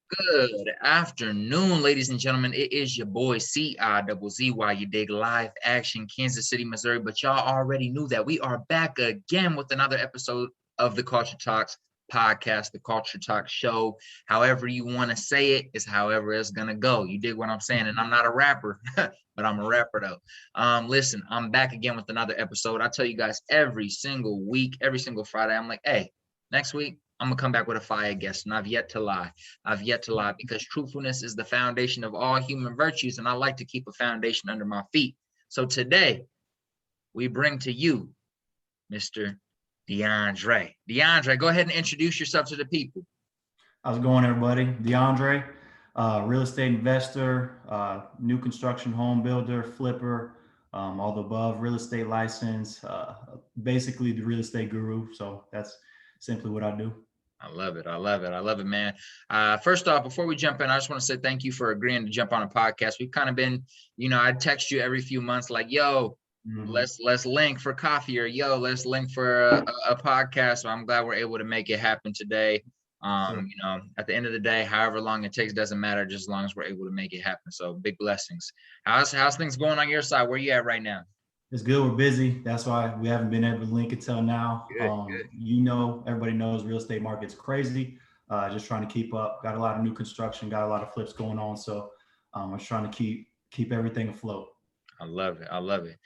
Good afternoon, ladies and gentlemen. It is your boy CIZZY, you dig, live action, Kansas City, Missouri. But y'all already knew that we are back again with another episode of the Culture Talks podcast, the Culture Talk Show. However you want to say it is however it's gonna go. You dig what I'm saying? And I'm not a rapper, but I'm a rapper though. Listen, I'm back again with another episode. I tell you guys every single week, every single Friday, I'm like, hey, next week I'm gonna come back with a fire guest, and I've yet to lie. I've yet to lie because truthfulness is the foundation of all human virtues, and I like to keep a foundation under my feet. So today we bring to you Mr. Deandre. Deandre, go ahead and introduce yourself to the people. How's it going, everybody? Deandre, real estate investor, new construction home builder, flipper, all the above, real estate license, basically the real estate guru. So that's simply what I do. I love it. I love it. I love it, man. First off, before we jump in, I just want to say thank you for agreeing to jump on a podcast. We've kind of been, I text you every few months, like, yo, let's link for coffee, or yo, let's link for a podcast. So I'm glad we're able to make it happen today. Sure. At the end of the day, however long it takes doesn't matter, just as long as we're able to make it happen. So big blessings. How's things going on your side? Where you at right now? It's good. We're busy. That's why we haven't been able to link until now. Good, good. Everybody knows real estate market's crazy. Just trying to keep up. Got a lot of new construction. Got a lot of flips going on. So I'm just trying to keep everything afloat. I love it. I love it.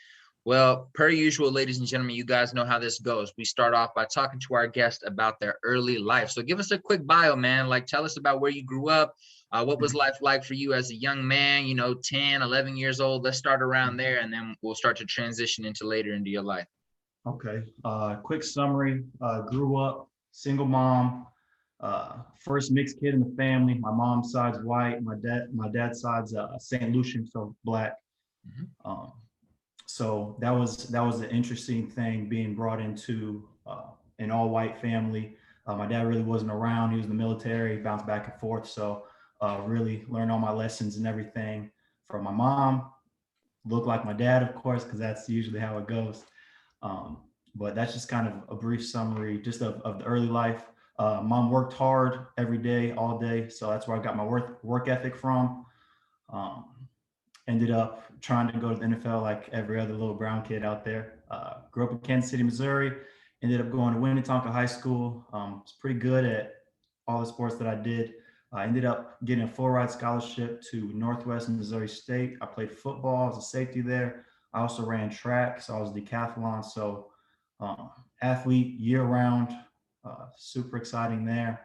Well, per usual, ladies and gentlemen, you guys know how this goes. We start off by talking to our guest about their early life. So give us a quick bio, man. Like, tell us about where you grew up. What was life like for you as a young man, 10, 11 years old? Let's start around there, and then we'll start to transition into later into your life. Okay. Quick summary. Grew up single mom. First mixed kid in the family. My mom's side's white. My dad's side's St. Lucian, so black. Um, so that was an interesting thing being brought into an all white family. My dad really wasn't around. He was in the military, bounced back and forth. So really learned all my lessons and everything from my mom. Looked like my dad, of course, because that's usually how it goes. Um, but that's just kind of a brief summary just of the early life. Mom worked hard every day, all day. So that's where I got my work ethic from. Um, Ended up trying to go to the NFL like every other little brown kid out there. Grew up in Kansas City, Missouri. Ended up going to Winnetonka High School. Was pretty good at all the sports that I did. I ended up getting a full ride scholarship to Northwest Missouri State. I played football. I was a safety there. I also ran track, so I was decathlon. So athlete year round, super exciting there.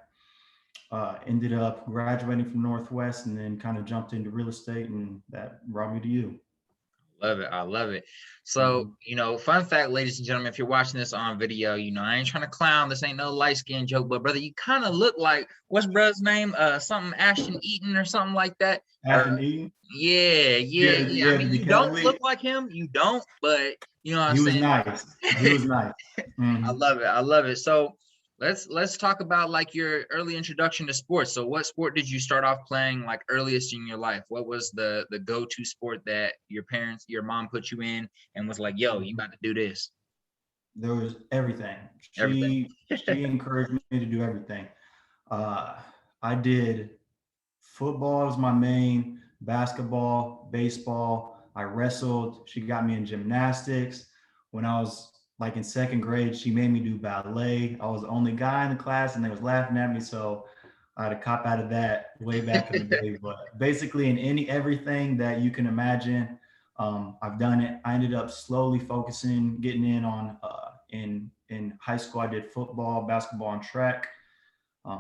Ended up graduating from Northwest and then kind of jumped into real estate, and that brought me to you. Love it. I love it. So, fun fact, ladies and gentlemen, if you're watching this on video, I ain't trying to clown. This ain't no light skin joke, but brother, you kind of look like, what's brother's name? Something Ashton Eaton or something like that. Ashton Eaton? Yeah, yeah, Yeah, yeah. I yeah, mean, the you don't Cavalier. look like him. You don't, but you know what I'm He was saying? nice. He was nice. I Mhm. love it. I love it. So let's talk about like your early introduction to sports. So what sport did you start off playing like earliest in your life? What was the go-to sport that your mom put you in and was like, yo, you got to do this? There was everything. Everything. She encouraged me to do everything. Uh, I did football was my main, basketball, baseball. I wrestled. She got me in gymnastics. When I was like in second grade, she made me do ballet. I was the only guy in the class and they was laughing at me. So I had a cop out of that way back in the day. But basically in everything that you can imagine, I've done it. I ended up slowly focusing, getting in on in high school. I did football, basketball, and track.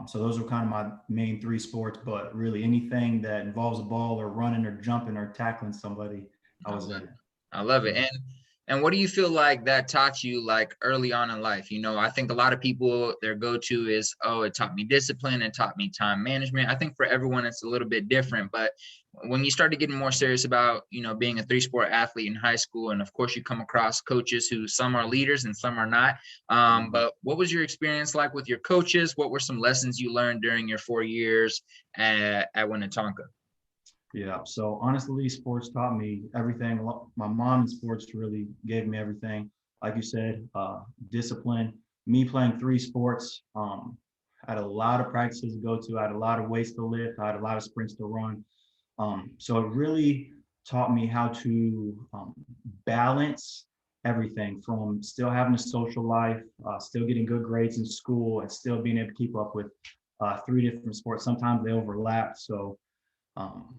So those are kind of my main three sports, but really anything that involves a ball or running or jumping or tackling somebody, I I was love in it. it. I love it. Mhm. And what do you feel like that taught you like early on in life? I think a lot of people, their go-to is, oh, it taught me discipline, it taught me time management. I think for everyone it's a little bit different, but when you started getting more serious about, being a three-sport athlete in high school, and of course you come across coaches who some are leaders and some are not. But what was your experience like with your coaches? What were some lessons you learned during your 4 years at Winnetonka? Yeah. So honestly, sports taught me everything. My mom in sports really gave me everything. Like you said, discipline. Me playing three sports I had a lot of practices to go to. I had a lot of weights to lift. I had a lot of sprints to run. So it really taught me how to balance everything from still having a social life, still getting good grades in school, and still being able to keep up with three different sports. Sometimes they overlap. So um,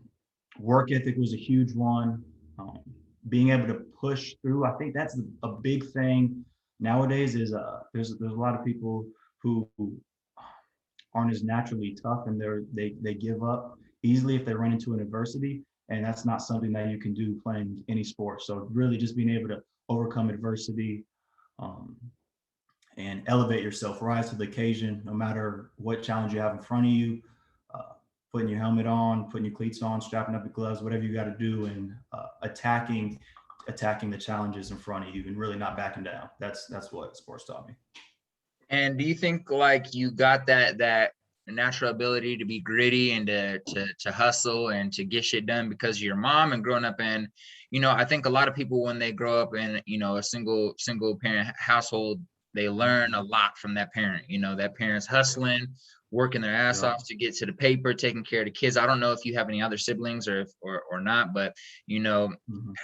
work ethic was a huge one. Um, Being able to push through, I think that's a big thing nowadays. Is there's a lot of people who aren't as naturally tough, and they give up easily if they run into an adversity, and that's not something that you can do playing any sport. So really, just being able to overcome adversity, um, and elevate yourself, rise to the occasion, no matter what challenge you have in front of you. Uh, Putting your helmet on, putting your cleats on, strapping up your gloves, whatever you got to do, and attacking the challenges in front of you, and really not backing down. That's what sports taught me. And do you think like you got that natural ability to be gritty and to hustle and to get shit done because of your mom and growing up in, I think a lot of people when they grow up in, a single parent household, they learn a lot from that parent. That parent's hustling, working their ass Yeah. off to get to the paper, taking care of the kids. I don't know if you have any other siblings or not, but you know, Mhm.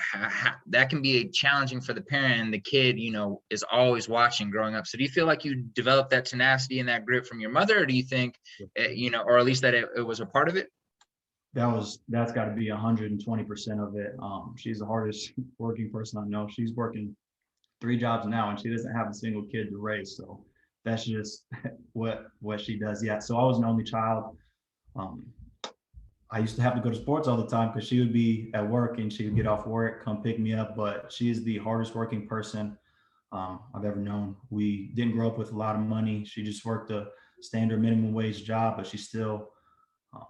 that can be challenging for the parent, and the kid is always watching growing up. So do you feel like you developed that tenacity and that grit from your mother, or do you think or at least that it was a part of it? That's got to be 120% of it. She's the hardest working person I know. She's working three jobs now, and she doesn't have a single kid to raise. So that's just what she does. Yeah. So I was an only child. Um, I used to have to go to sports all the time because she would be at work and she would get off work, come pick me up. But she is the hardest working person I've ever known. We didn't grow up with a lot of money. She just worked a standard minimum wage job, but she still um,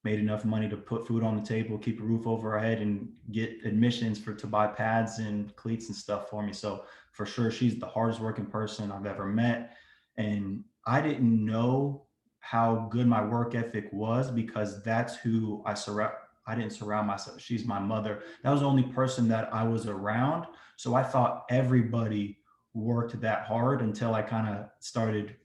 made enough money to put food on the table, keep a roof over our head, and get admissions to buy pads and cleats and stuff for me. So for sure, she's the hardest working person I've ever met. And I didn't know how good my work ethic was because that's who I didn't surround myself. She's my mother. That was the only person that I was around. So I thought everybody worked that hard until I kind of started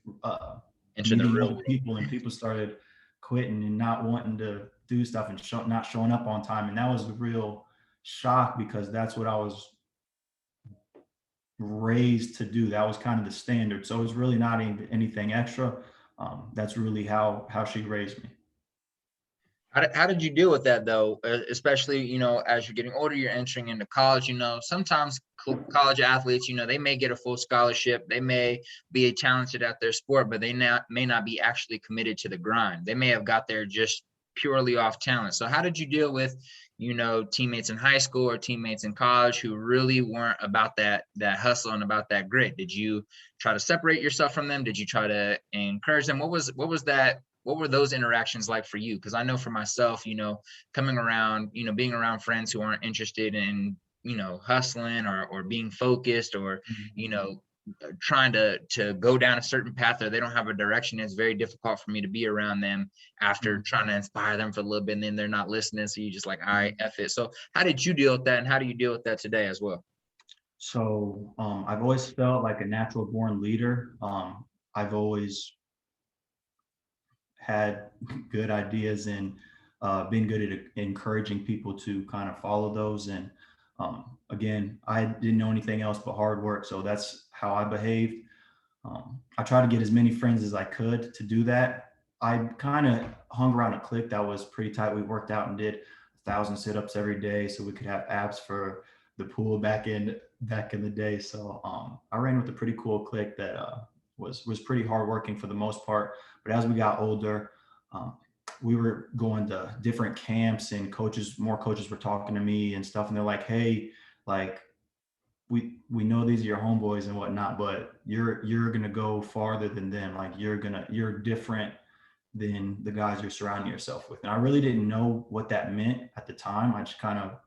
Enter the meeting real other world. people, and people started quitting and not wanting to do stuff and not showing up on time. And that was the real shock because that's what I was raised to do. That was kind of the standard. So it was really not anything extra. That's really how she raised me. How did you deal with that though? Especially, as you're getting older, you're entering into college. Sometimes college athletes, they may get a full scholarship, they may be talented at their sport, but may not be actually committed to the grind. They may have got there just purely off talent. So how did you deal with, teammates in high school or teammates in college who really weren't about that hustle and about that grit? Did you try to separate yourself from them? Did you try to encourage them? What were those interactions like for you? Because I know for myself, coming around, being around friends who aren't interested in, hustling or being focused or, you know, trying to go down a certain path, or they don't have a direction, it's very difficult for me to be around them after Mhm. trying to inspire them for a little bit, and then they're not listening. So you just like, all right, Mhm. F it. So how did you deal with that, and how do you deal with that today as well? So I've always felt like a natural born leader. I've always had good ideas and been good at encouraging people to kind of follow those. And again, I didn't know anything else but hard work. So that's how I behaved. I tried to get as many friends as I could to do that. I kind of hung around a clique that was pretty tight. We worked out and did 1,000 sit-ups every day so we could have abs for the pool back in the day. So I ran with a pretty cool clique that was pretty hardworking for the most part. But as we got older, um, we were going to different camps, and more coaches were talking to me and stuff, and they're like, "Hey, like we know these are your homeboys and whatnot, but you're gonna go farther than them. Like you're different than the guys you're surrounding yourself with." And I really didn't know what that meant at the time. I just kind of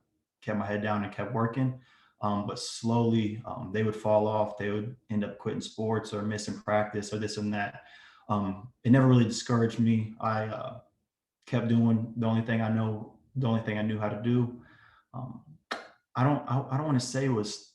kept my head down and kept working. But slowly, they would fall off. They would end up quitting sports or missing practice or this and that. It never really discouraged me. I kept doing the only thing I knew how to do. Um, I don't want to say it was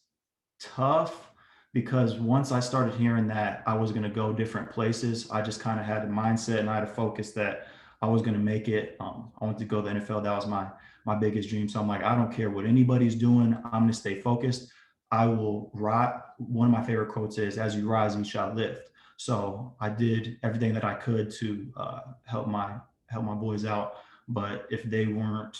tough because once I started hearing that I was going to go different places, I just kind of had the mindset and I had a focus that I was going to make it. I wanted to go to the NFL. That was my biggest dream. So I'm like, I don't care what anybody's doing. I'm going to stay focused. I will ride. One of my favorite quotes is, "As you rise, you shall lift." So I did everything that I could to help my boys out. But if they weren't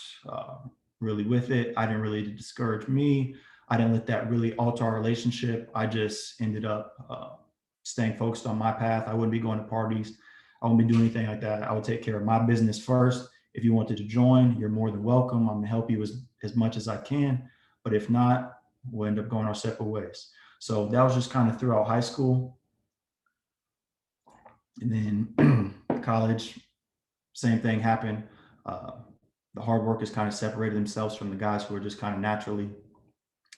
really with it, I didn't really discourage me. I didn't let that really alter our relationship. I just ended up staying focused on my path. I wouldn't be going to parties. I wouldn't be doing anything like that. I would take care of my business first. If you wanted to join, you're more than welcome. I'm gonna help you as much as I can. But if not, we'll end up going our separate ways. So that was just kind of throughout high school. And then college, same thing happened. Uh, the hard workers kind of separated themselves from the guys who were just kind of naturally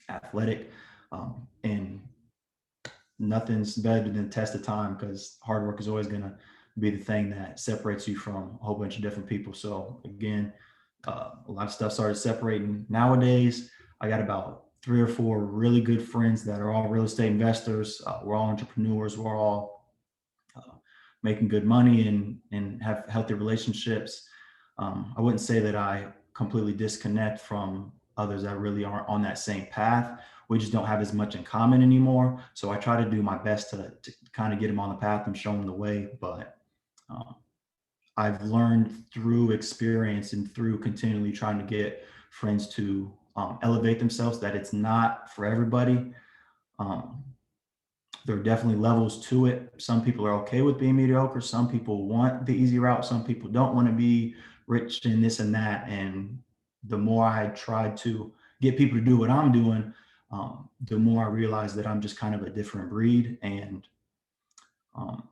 athletic. And nothing's better than test of time, because hard work is always going to be the thing that separates you from a whole bunch of different people. So again, a lot of stuff started separating. Nowadays, I got about 3 or 4 really good friends that are all real estate investors. We're all entrepreneurs. We're all making good money and have healthy relationships. I wouldn't say that I completely disconnect from others that really aren't on that same path. We just don't have as much in common anymore. So I try to do my best to kind of get them on the path and show them the way. But um, I've learned through experience and through continually trying to get friends to elevate themselves that it's not for everybody. Um, there are definitely levels to it. Some people are okay with being mediocre. Some people want the easy route. Some people don't want to be rich and this and that. And the more I try to get people to do what I'm doing, the more I realize that I'm just kind of a different breed, and um,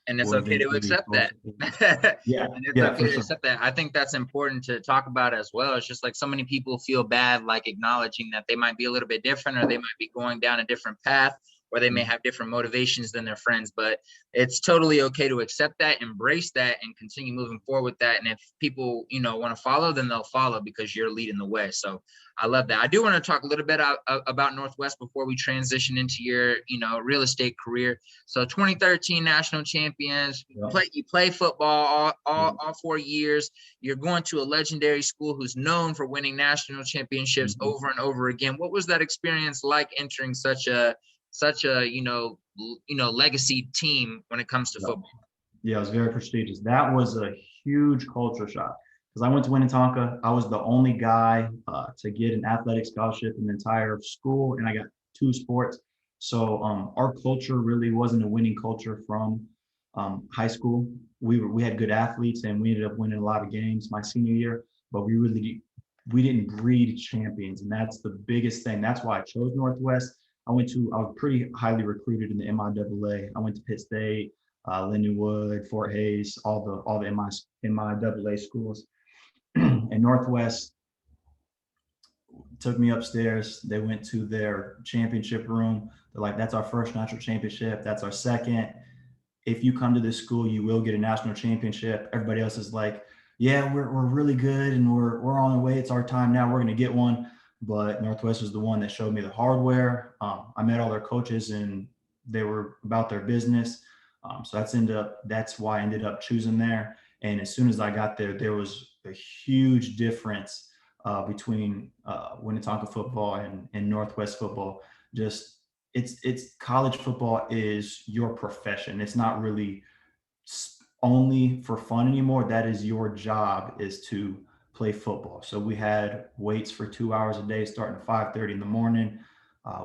And it's will okay to eventually accept that. go. Yeah, And it's yeah, okay for to sure. accept that. I think that's important to talk about as well. It's just like so many people feel bad, like acknowledging that they might be a little bit different, or they might be going down a different path, or they may have different motivations than their friends. But it's totally okay to accept that, embrace that, and continue moving forward with that. And if people, want to follow, then they'll follow because you're leading the way. So I love that. I do want to talk a little bit about Northwest before we transition into your, real estate career. So 2013 national champions. Yeah. You play football Yeah. all 4 years. You're going to a legendary school who's known for winning national championships Mhm. over and over again. What was that experience like, entering such a legacy team when it comes to Yeah. football? Yeah, it was very prestigious. That was a huge culture shock because I went to Winnetonka. I was the only guy to get an athletic scholarship in the entire school, and I got 2 sports. So our culture really wasn't a winning culture from high school. We had good athletes, and we ended up winning a lot of games my senior year, but we didn't breed champions, and that's the biggest thing. That's why I chose Northwest. I was pretty highly recruited in the MIAA. I went to Pitt State, Lindenwood, Fort Hayes, all the MIAA schools. And Northwest took me upstairs. They went to their championship room. They're like, "That's our first national championship. That's our second. If you come to this school, you will get a national championship." Everybody else is like, "Yeah, we're really good and we're on the way. It's our time now. We're gonna get one." But Northwest was the one that showed me the hardware. I met all their coaches and they were about their business. So that's why I ended up choosing there. And as soon as I got there, there was a huge difference between Winnetonka football and Northwest football. Just it's college football is your profession. It's not really only for fun anymore. That is your job, is to play football. So we had weights for 2 hours a day starting at 5:30 in the morning.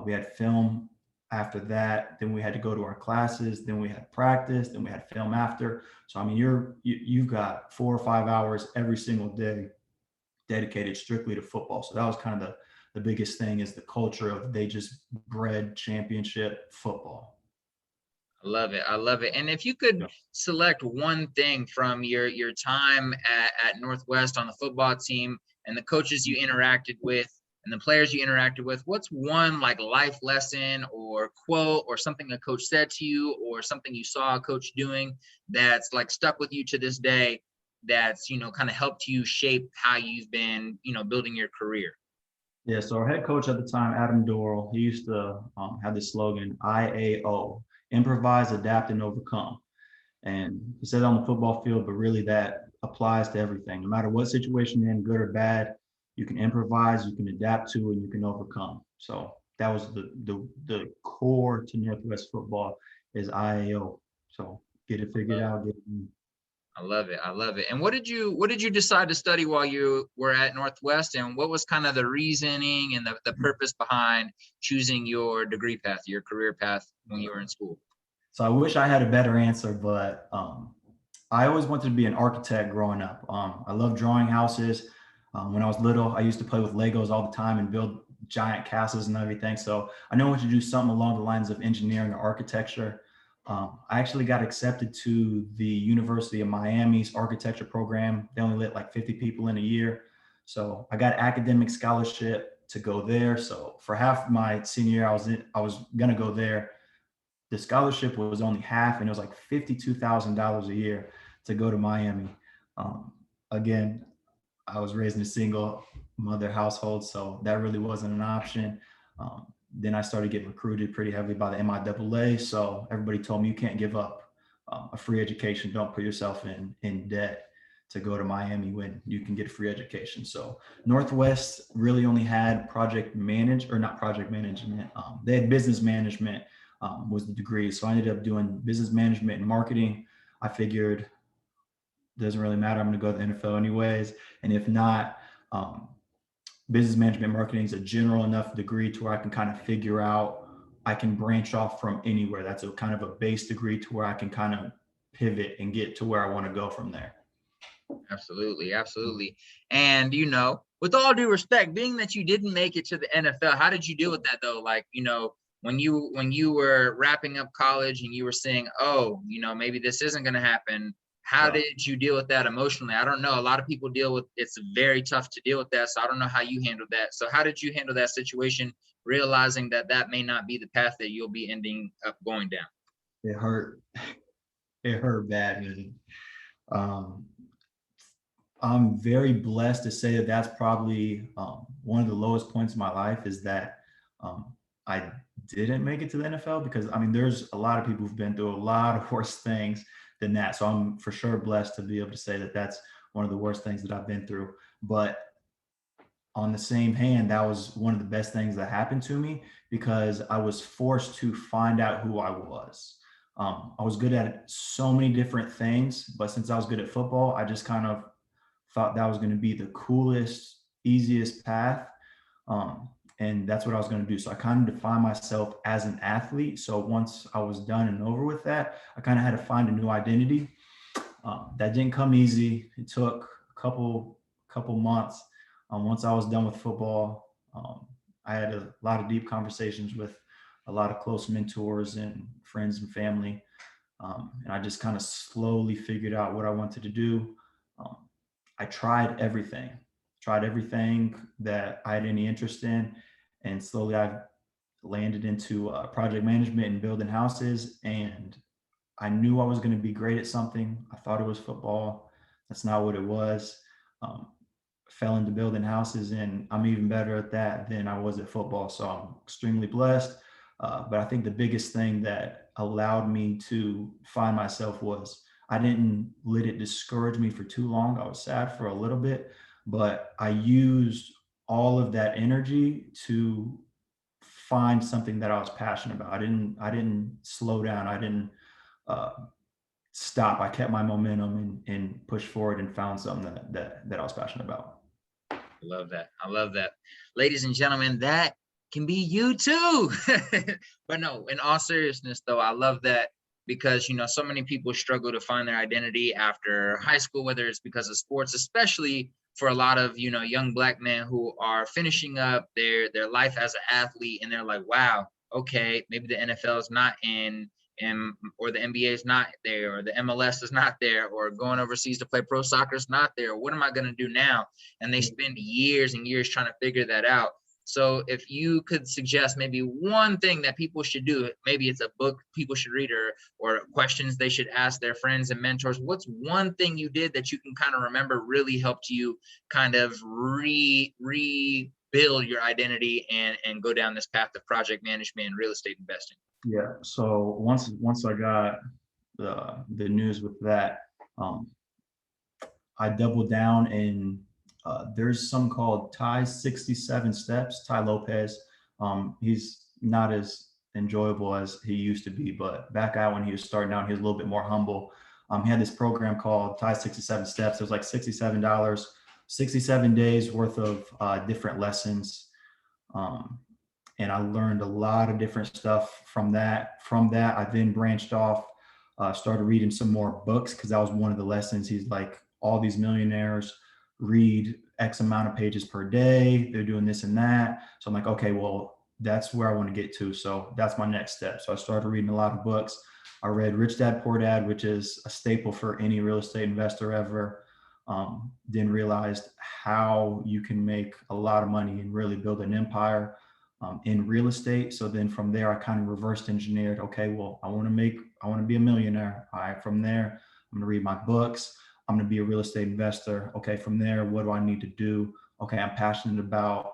We had film after that. Then we had to go to our classes. Then we had practice. Then we had film after. So I mean, you've got 4 or 5 hours every single day dedicated strictly to football. So that was kind of the biggest thing, is the culture of they just bred championship football. I love it. I love it. And if you could Yeah. select one thing from your time at Northwest on the football team, and the coaches you interacted with and the players you interacted with, what's one like life lesson or quote or something a coach said to you or something you saw a coach doing that's like stuck with you to this day, that's, kind of helped you shape how you've been, building your career? Yeah, so our head coach at the time, Adam Dorrell, he used to have this slogan, IAO, improvise, adapt, and overcome. And he said on the football field, but really that applies to everything. No matter what situation you're in, good or bad, you can improvise, you can adapt to, and you can overcome. So that was the core to Northwest football is IAO. So get it figured out. I love it. I love it. And what did you decide to study while you were at Northwest, and what was kind of the reasoning and the purpose behind choosing your degree path, your career path when you were in school? So I wish I had a better answer, but I always wanted to be an architect growing up. I love drawing houses. When I was little, I used to play with Legos all the time and build giant castles and everything. So I knew I wanted to do something along the lines of engineering or architecture. I actually got accepted to the University of Miami's architecture program. They only let like 50 people in a year. So I got academic scholarship to go there. So for half my senior year, I was gonna go there. The scholarship was only half, and it was like $52,000 a year to go to Miami. Um, Again, I was raised in a single mother household, so that really wasn't an option. Then I started getting recruited pretty heavily by the MIAA. So everybody told me you can't give up a free education. Don't put yourself in debt to go to Miami when you can get a free education. So Northwest really only had not project management. They had business management was the degree. So I ended up doing business management and marketing. I figured doesn't really matter. I'm going to go to the NFL anyways. And if not, business management marketing is a general enough degree to where I can kind of figure out, I can branch off from anywhere. That's a kind of a base degree to where I can kind of pivot and get to where I want to go from there. Absolutely, absolutely. And with all due respect, being that you didn't make it to the NFL, how did you deal with that though? Like, when you were wrapping up college and you were saying, oh, maybe this isn't going to happen. How did you deal with that emotionally? I don't know. A lot of people it's very tough to deal with that. So I don't know how you handled that. So how did you handle that situation, realizing that that may not be the path that you'll be ending up going down? It hurt. It hurt bad, man. I'm very blessed to say that that's probably one of the lowest points in my life is that I didn't make it to the NFL, because I mean, there's a lot of people who've been through a lot of worse things than that. So I'm for sure blessed to be able to say that that's one of the worst things that I've been through. But on the same hand, that was one of the best things that happened to me, because I was forced to find out who I was. I was good at so many different things, but since I was good at football, I just kind of thought that was going to be the coolest, easiest path. And that's what I was going to do. So I kind of defined myself as an athlete. So once I was done and over with that, I kind of had to find a new identity. That didn't come easy. It took a couple months. Once I was done with football, I had a lot of deep conversations with a lot of close mentors and friends and family. And I just kind of slowly figured out what I wanted to do. I tried everything that I had any interest in. And slowly I've landed into project management and building houses. And I knew I was going to be great at something. I thought it was football. That's not what it was. Fell into building houses, and I'm even better at that than I was at football. So I'm extremely blessed. But I think the biggest thing that allowed me to find myself was I didn't let it discourage me for too long. I was sad for a little bit, but I used all of that energy to find something that I was passionate about. I didn't slow down. I didn't uh, stop. I kept my momentum and pushed forward and found something that I was passionate about. I love that. I love that. Ladies and gentlemen, that can be you too. But no, in all seriousness though, I love that, because so many people struggle to find their identity after high school, whether it's because of sports, especially for a lot of young Black men who are finishing up their life as an athlete, and they're like, wow, okay, maybe the NFL is not in, or the NBA is not there, or the MLS is not there, or going overseas to play pro soccer is not there. What am I going to do now? And they spend years and years trying to figure that out. So if you could suggest maybe one thing that people should do, maybe it's a book people should read, or questions they should ask their friends and mentors, what's one thing you did that you can kind of remember really helped you kind of rebuild build your identity and go down this path of project management and real estate investing? Yeah. So once I got the news with that, um, I doubled down and there's some called Ty's 67 Steps. Ty Lopez. He's not as enjoyable as he used to be, but back out when he was starting out, he was a little bit more humble. He had this program called Ty's 67 Steps. It was like $67, 67 days worth of different lessons. Um, and I learned a lot of different stuff from that. From that, I then branched off, started reading some more books because that was one of the lessons. He's like, all these millionaires read X amount of pages per day. They're doing this and that. So I'm like, okay, well, that's where I want to get to. So that's my next step. So I started reading a lot of books. I read Rich Dad Poor Dad, which is a staple for any real estate investor ever. Then realized how you can make a lot of money and really build an empire in real estate. So then from there, I kind of reversed engineered. Okay, well, I want to be a millionaire. All right, from there, I'm going to read my books. I'm going to be a real estate investor. Okay, from there, what do I need to do? Okay, I'm passionate about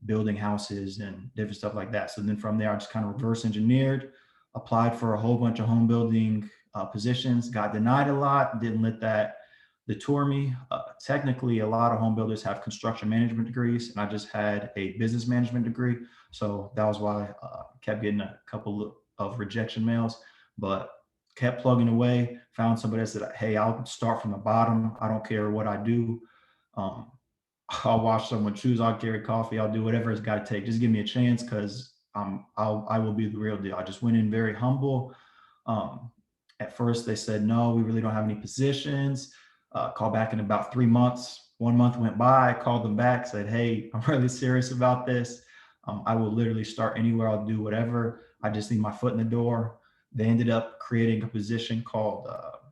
building houses and different stuff like that. So then from there, I just kind of reverse engineered, applied for a whole bunch of home building positions, got denied a lot, didn't let that detour me. Technically, a lot of home builders have construction management degrees, and I just had a business management degree. So that was why I kept getting a couple of rejection mails, but kept plugging away, found somebody that said, hey, I'll start from the bottom. I don't care what I do. Um, I'll wash someone's shoes. I'll carry coffee. I'll do whatever it's got to take. Just give me a chance because I will be the real deal. I just went in very humble. Um, at first, they said, no, we really don't have any positions. Call back in about 3 months. 1 month went by. I called them back, said, hey, I'm really serious about this. I will literally start anywhere. I'll do whatever. I just need my foot in the door. They ended up creating a position called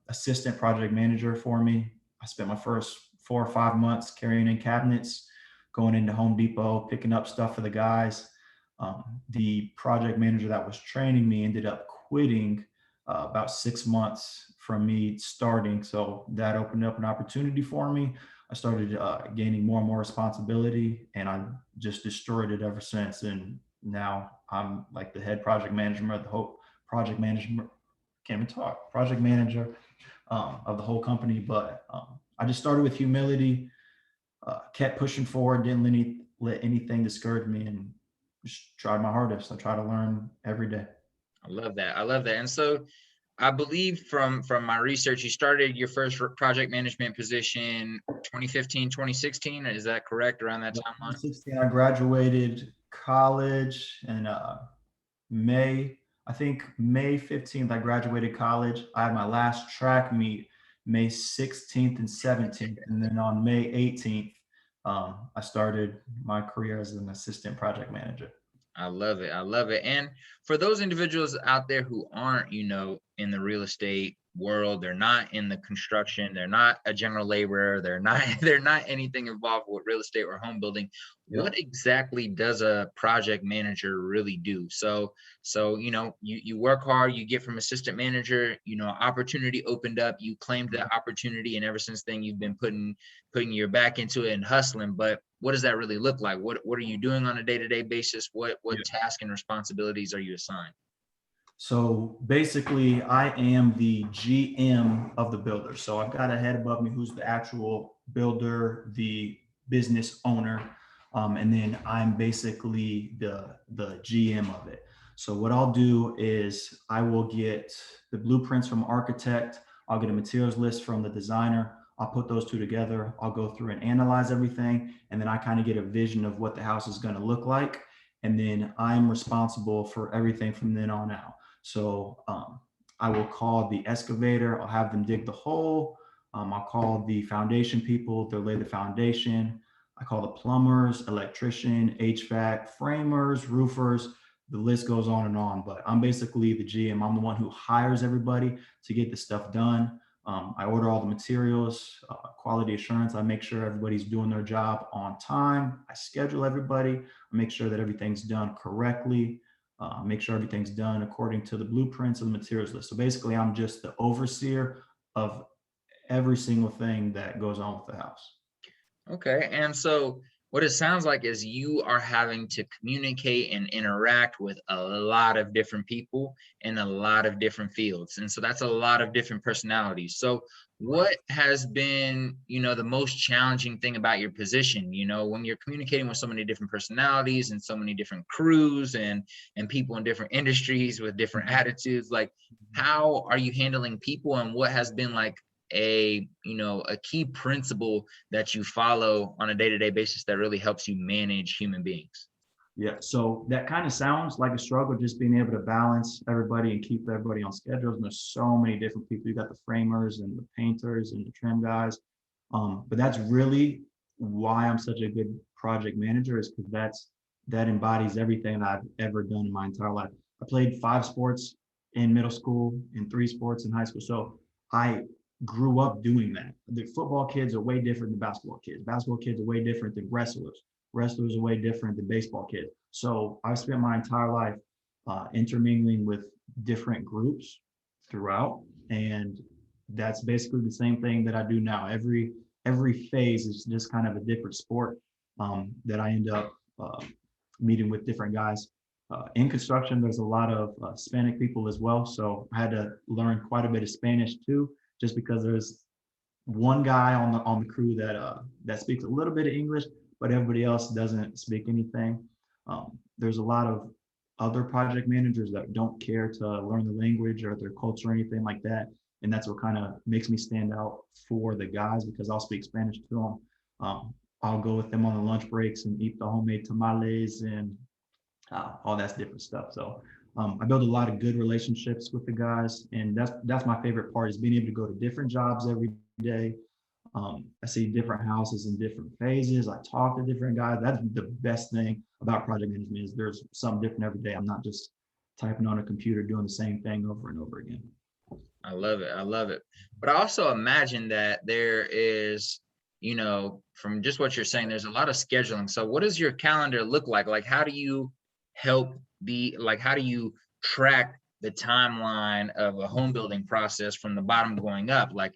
assistant project manager for me. I spent my first 4 or 5 months carrying in cabinets, going into Home Depot, picking up stuff for the guys. The project manager that was training me ended up quitting about 6 months from me starting. So that opened up an opportunity for me. I started gaining more and more responsibility, and I just destroyed it ever since. And now I'm like the head project manager of the whole project management. Can't even talk. Project manager of the whole company. But I just started with humility, kept pushing forward, didn't let anything discourage me, and just tried my hardest. I try to learn every day. I love that. I love that. And so I believe from my research, you started your first project management position 2015, 2016. Is that correct, around that timeline? 2016, I graduated college in May. I think May 15th, I graduated college. I had my last track meet May 16th and 17th. And then on May 18th, I started my career as an assistant project manager. I love it. I love it. And for those individuals out there who aren't, in the real estate world, they're not in the construction, they're not a general laborer, they're not they're not anything involved with real estate or home building. Yep. What exactly does a project manager really do? So you work hard, you get from assistant manager, opportunity opened up, you claimed that opportunity, and ever since then you've been putting your back into it and hustling. But what does that really look like? What are you doing on a day-to-day basis? What tasks and responsibilities are you assigned? So basically, I am the GM of the builder. So I've got a head above me who's the actual builder, the business owner, and then I'm basically the GM of it. So what I'll do is I will get the blueprints from architect. I'll get a materials list from the designer. I'll put those two together. I'll go through and analyze everything, and then I kind of get a vision of what the house is going to look like. And then I'm responsible for everything from then on out. So I will call the excavator. I'll have them dig the hole. I'll call the foundation people. They'll lay the foundation. I call the plumbers, electrician, HVAC, framers, roofers. The list goes on and on. But I'm basically the GM. I'm the one who hires everybody to get the stuff done. I order all the materials, quality assurance. I make sure everybody's doing their job on time. I schedule everybody. I make sure that everything's done correctly. Make sure everything's done according to the blueprints and the materials list. So basically, I'm just the overseer of every single thing that goes on with the house. Okay. And so What it sounds like is you are having to communicate and interact with a lot of different people in a lot of different fields. And so that's a lot of different personalities. So Right. what has been, the most challenging thing about your position, when you're communicating with so many different personalities and so many different crews and people in different industries with different attitudes, like how are you handling people and what has been like a key principle that you follow on a day-to-day basis that really helps you manage human beings? Yeah, so that kind of sounds like a struggle, just being able to balance everybody and keep everybody on schedules. And there's so many different people. You got the framers and the painters and the trim guys. But that's really why I'm such a good project manager, is because that embodies everything I've ever done in my entire life. I played 5 sports in middle school and 3 sports in high school. So I grew up doing that. The football kids are way different than basketball kids. Basketball kids are way different than wrestlers. Wrestlers are way different than baseball kids. So I spent my entire life intermingling with different groups throughout, and that's basically the same thing that I do now. Every phase is just kind of a different sport that I end up meeting with different guys. In construction, there's a lot of Hispanic people as well, so I had to learn quite a bit of Spanish too, just because there's one guy on the crew that speaks a little bit of English, but everybody else doesn't speak anything. There's a lot of other project managers that don't care to learn the language or their culture or anything like that, and that's what kind of makes me stand out for the guys, because I'll speak Spanish to them. I'll go with them on the lunch breaks and eat the homemade tamales and all that's different stuff. So I build a lot of good relationships with the guys, and that's my favorite part, is being able to go to different jobs every day. I see different houses in different phases. I talk to different guys. That's the best thing about project management, is there's something different every day. I'm not just typing on a computer doing the same thing over and over again. I love it. I love it. But I also imagine that there is, from just what you're saying, there's a lot of scheduling. So what does your calendar look like? Like, how do you how do you track the timeline of a home building process from the bottom going up? Like,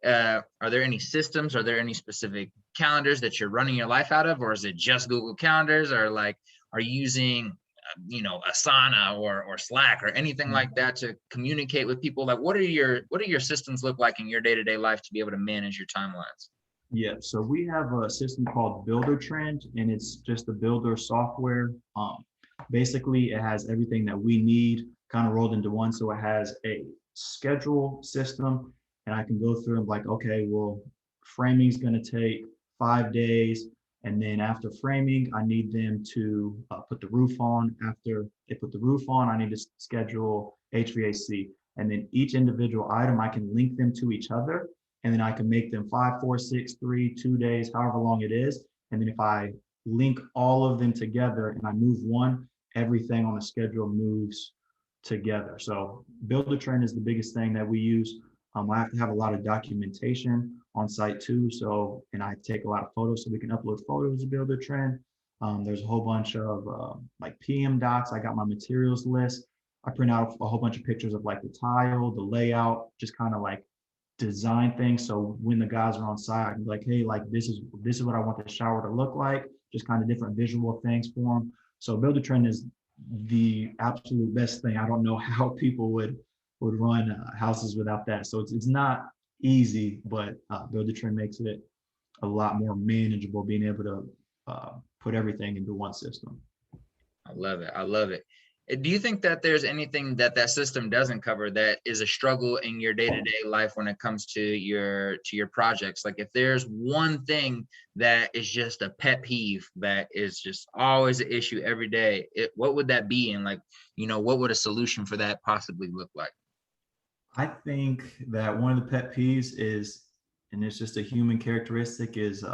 are there any systems? Are there any specific calendars that you're running your life out of? Or is it just Google Calendars? Or like, are you using Asana or Slack or anything like that to communicate with people? Like, what do your systems look like in your day-to-day life to be able to manage your timelines? Yeah, so we have a system called Builder Trend, and it's just a builder software. Basically, it has everything that we need kind of rolled into one. So it has a schedule system, and I can go through and like, okay, well, framing is going to take 5 days, and then after framing, I need them to put the roof on. After they put the roof on, I need to schedule HVAC, and then each individual item, I can link them to each other, and then I can make them 5, 4, 6, 3, 2 days, however long it is. And then if I link all of them together and I move one, everything on the schedule moves together. So Builder Trend is the biggest thing that we use. I have to have a lot of documentation on site too. So, and I take a lot of photos, so we can upload photos to Builder Trend. There's a whole bunch of like PM docs. I got my materials list. I print out a whole bunch of pictures of like the tile, the layout, just kind of like design things. So when the guys are on site, I can be like, hey, like this is what I want the shower to look like, just kind of different visual things for them. So Builder Trend is the absolute best thing. I don't know how people would run houses without that. So it's not easy, but Builder Trend makes it a lot more manageable, being able to put everything into one system. I love it. I love it. Do you think that there's anything that system doesn't cover that is a struggle in your day-to-day life when it comes to your projects? Like, if there's one thing that is just a pet peeve that is just always an issue every day, what would that be? And like, what would a solution for that possibly look like? I think that one of the pet peeves is, and it's just a human characteristic, is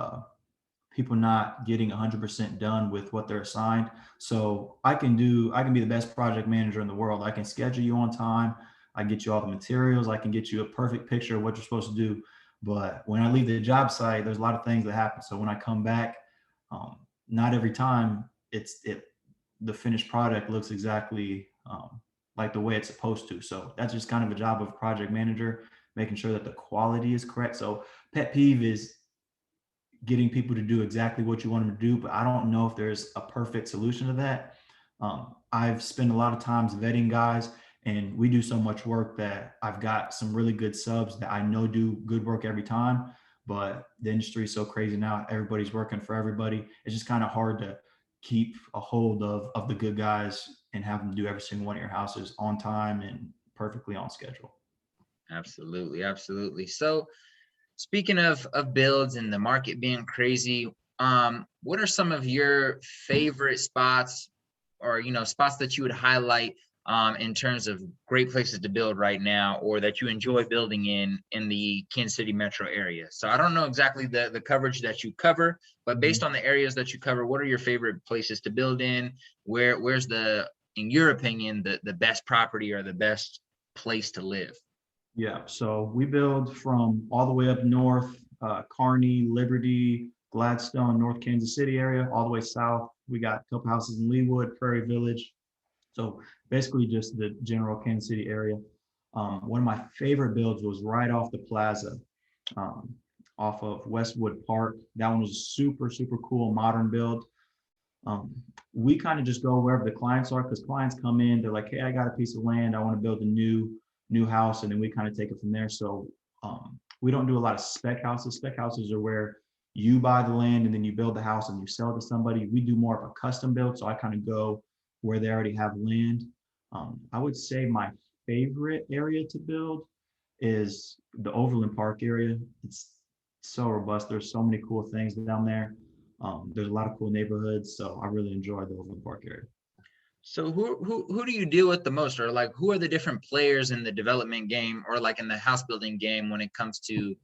people not getting 100% done with what they're assigned. So I can be the best project manager in the world. I can schedule you on time. I can get you all the materials. I can get you a perfect picture of what you're supposed to do. But when I leave the job site, there's a lot of things that happen. So when I come back, not every time the finished product looks exactly like the way it's supposed to. So that's just kind of a job of a project manager, making sure that the quality is correct. So pet peeve is getting people to do exactly what you want them to do, but I don't know if there's a perfect solution to that. I've spent a lot of times vetting guys, and we do so much work that I've got some really good subs that I know do good work every time. But the industry is so crazy now; everybody's working for everybody. It's just kind of hard to keep a hold of the good guys and have them do every single one of your houses on time and perfectly on schedule. Absolutely, absolutely. So speaking of builds and the market being crazy, what are some of your favorite spots, or spots that you would highlight in terms of great places to build right now, or that you enjoy building in the Kansas City metro area? So I don't know exactly the coverage that you cover, but based on the areas that you cover, what are your favorite places to build in? Where's the, in your opinion, the best property or the best place to live? Yeah, so we build from all the way up north, Kearney, Liberty, Gladstone, North Kansas City area, all the way south. We got a couple houses in Leawood, Prairie Village. So basically just the general Kansas City area. One of my favorite builds was right off the plaza, um, off of Westwood Park. That one was a super, super cool modern build. Um, we kind of just go wherever the clients are, because clients come in, they're like, hey, I got a piece of land, I want to build a new house, and then we kind of take it from there. So we don't do a lot of spec houses. Spec houses are where you buy the land and then you build the house and you sell it to somebody. We do more of a custom build, so I kind of go where they already have land. I would say my favorite area to build is the Overland Park area. It's so robust. There's so many cool things down there. There's a lot of cool neighborhoods, so I really enjoy the Overland Park area. So who do you deal with the most, or like who are the different players in the development game, or like in the house building game, when it comes to,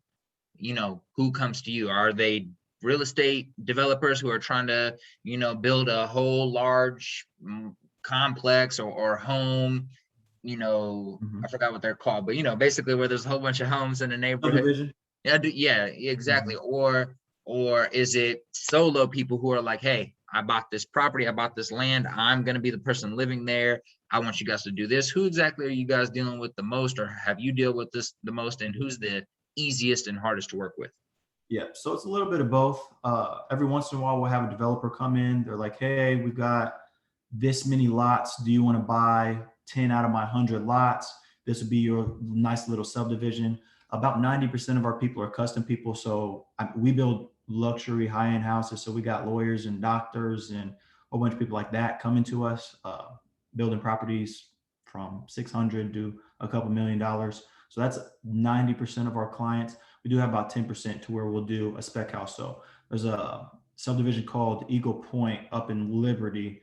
who comes to you? Are they real estate developers who are trying to, build a whole large complex or home, I forgot what they're called, but basically where there's a whole bunch of homes in a neighborhood. Subdivision. Yeah, exactly. Or is it solo people who are like, hey, I bought this property, I bought this land, I'm going to be the person living there, I want you guys to do this? Who exactly are you guys dealing with the most, or have you dealt with this the most, and who's the easiest and hardest to work with? Yeah, so it's a little bit of both. Every once in a while, we'll have a developer come in. They're like, hey, we've got this many lots. Do you want to buy 10 out of my 100 lots? This would be your nice little subdivision. About 90% of our people are custom people. So we build luxury high-end houses. So we got lawyers and doctors and a whole bunch of people like that coming to us, building properties from 600 to a couple $1 million. So that's 90% of our clients. We do have about 10% to where we'll do a spec house. So there's a subdivision called Eagle Point up in Liberty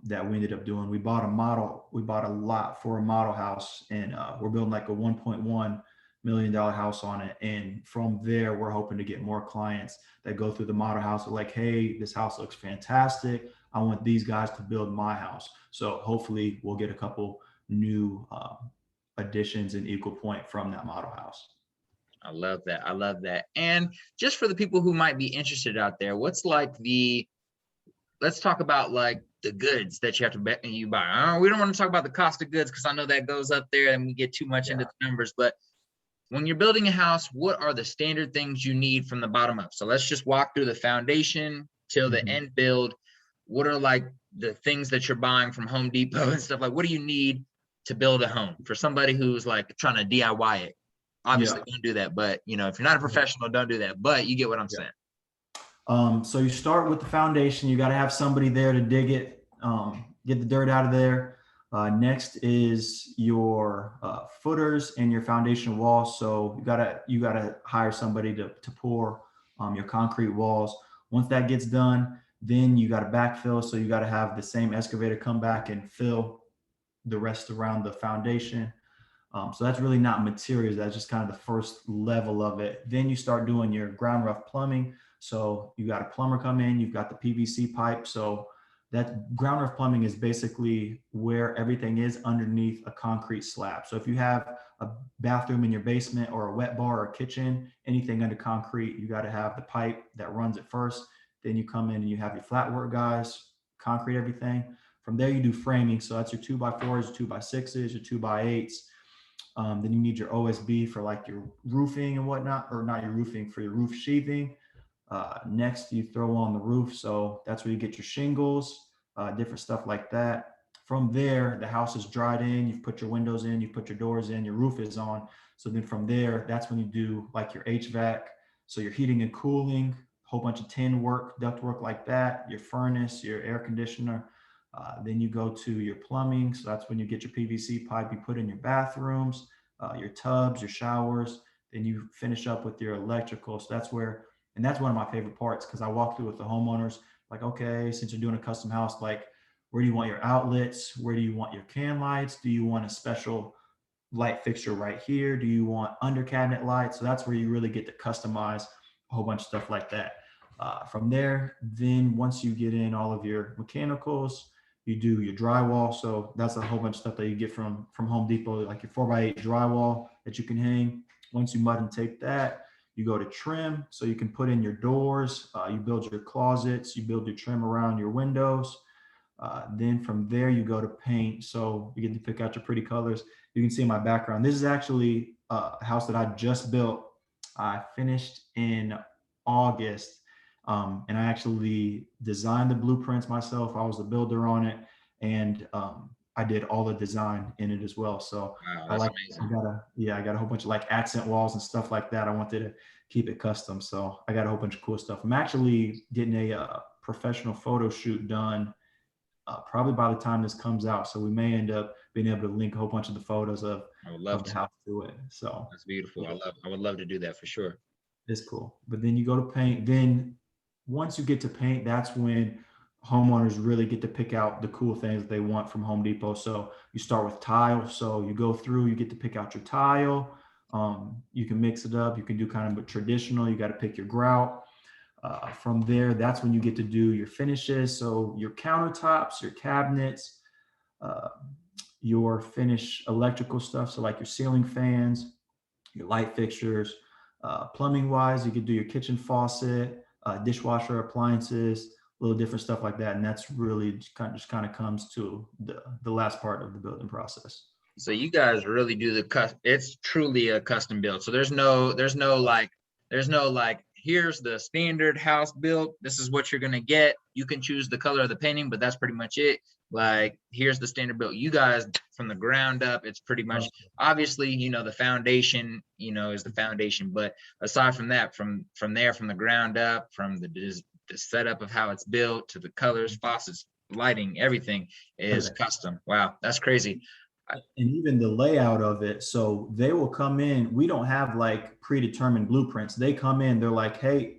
that we ended up doing. We bought a lot for a model house, and we're building like a $1.1 million house on it. And from there, we're hoping to get more clients that go through the model house. They're like, hey, this house looks fantastic, I want these guys to build my house. So hopefully we'll get a couple new additions in Eagle Point from that model house. I love that. I love that. And just for the people who might be interested out there, what's like let's talk about like the goods that you have to buy. We don't want to talk about the cost of goods, because I know that goes up there and we get too much into the numbers. But when you're building a house, what are the standard things you need from the bottom up? So let's just walk through the foundation till the end build. What are like the things that you're buying from Home Depot and stuff? Like, what do you need to build a home for somebody who's like trying to DIY it? Obviously, don't do that. But if you're not a professional, don't do that. But you get what I'm saying. So you start with the foundation. You got to have somebody there to dig it, get the dirt out of there. Next is your footers and your foundation walls. So you gotta hire somebody to pour your concrete walls. Once that gets done, then you got to backfill. So you got to have the same excavator come back and fill the rest around the foundation. So that's really not materials. That's just kind of the first level of it. Then you start doing your ground rough plumbing. So you got a plumber come in, you've got the PVC pipe. So that ground rough plumbing is basically where everything is underneath a concrete slab. So if you have a bathroom in your basement or a wet bar or a kitchen, anything under concrete, you got to have the pipe that runs it first. Then you come in and you have your flat work guys, concrete everything. From there you do framing. So that's your 2x4s, 2x6s, your 2x8s. Then you need your OSB for like your roofing and whatnot, or not your roofing, for your roof sheathing. Next, you throw on the roof. So that's where you get your shingles, different stuff like that. From there, the house is dried in, you've put your windows in, you've put your doors in, your roof is on. So then from there, that's when you do like your HVAC. So your heating and cooling, a whole bunch of tin work, duct work like that, your furnace, your air conditioner. Then you go to your plumbing. So that's when you get your PVC pipe you put in your bathrooms, your tubs, your showers. Then you finish up with your electrical. So that's where, and that's one of my favorite parts because I walk through with the homeowners, like, okay, since you're doing a custom house, like, where do you want your outlets? Where do you want your can lights? Do you want a special light fixture right here? Do you want under cabinet lights? So that's where you really get to customize a whole bunch of stuff like that. From there, then once you get in all of your mechanicals, you do your drywall. So that's a whole bunch of stuff that you get from Home Depot, like your 4x8 drywall that you can hang. Once you mud and tape that, you go to trim. So you can put in your doors, you build your closets, you build your trim around your windows. Then from there, you go to paint. So you get to pick out your pretty colors. You can see in my background, this is actually a house that I just built. I finished in August, and I actually designed the blueprints myself. I was the builder on it, and I did all the design in it as well. So Wow, I that's like, amazing. I got a whole bunch of like accent walls and stuff like that. I wanted to keep it custom. So I got a whole bunch of cool stuff. I'm actually getting a professional photo shoot done probably by the time this comes out. So we may end up being able to link a whole bunch of the photos I would love of the to. house to it. So That's beautiful. yeah, I would love to do that for sure. it's cool. But then you go to paint. Then once you get to paint, that's when homeowners really get to pick out the cool things that they want from Home Depot. So you start with tile. So you go through, you get to pick out your tile. You can mix it up. You can do kind of a traditional. You got to pick your grout. From there, that's when you get to do your finishes. So your countertops, your cabinets, uh, your finish electrical stuff. So like your ceiling fans, your light fixtures, plumbing wise, you could do your kitchen faucet, dishwasher appliances, little different stuff like that. And that's really just kind of comes to the last part of the building process. So you guys really do it's truly a custom build. So there's no like, here's the standard house built. This is what you're gonna get. You can choose the color of the painting, but that's pretty much it. Like, here's the standard build. You guys, from the ground up, it's pretty much, obviously, the foundation, is the foundation. But aside from that, from there, from the ground up, from the setup of how it's built to the colors, faucets, lighting, everything is Everything. custom. Wow, that's crazy. And even the layout of it. So they will come in. We don't have like predetermined blueprints. They come in, they're like, hey,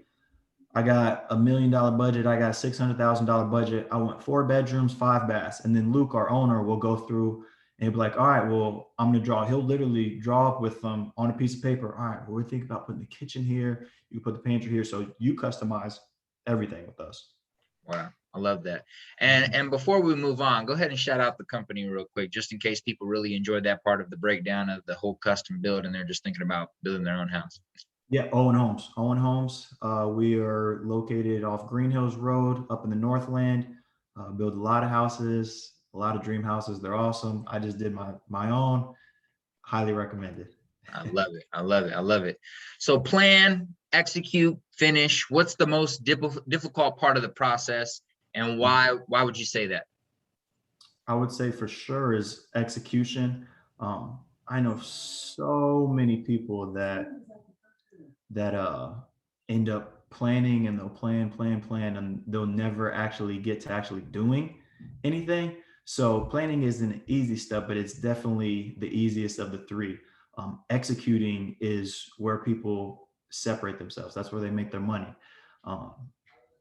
I got $1 million budget. I got $600,000 budget. I want 4 bedrooms, 5 baths. And then Luke, our owner, will go through and be like, all right, well, I'm going to draw. He'll literally draw up with them on a piece of paper. All right, well, we're thinking about putting the kitchen here. You put the pantry here. So you customize everything with us. Wow, I love that. And before we move on, go ahead and shout out the company real quick, just in case people really enjoyed that part of the breakdown of the whole custom build and they're just thinking about building their own house. Yeah, Owen Homes. Owen Homes. We are located off Green Hills Road up in the Northland. Build a lot of houses, a lot of dream houses. They're awesome. I just did my own. Highly recommended. I love it. I love it. I love it. So plan, execute, finish. What's the most difficult part of the process, and why would you say that? I would say for sure is execution. I know so many people that end up planning and they'll plan, and they'll never actually get to actually doing anything. So planning is an easy step, but it's definitely the easiest of the three. Executing is where people separate themselves. That's where they make their money. Um,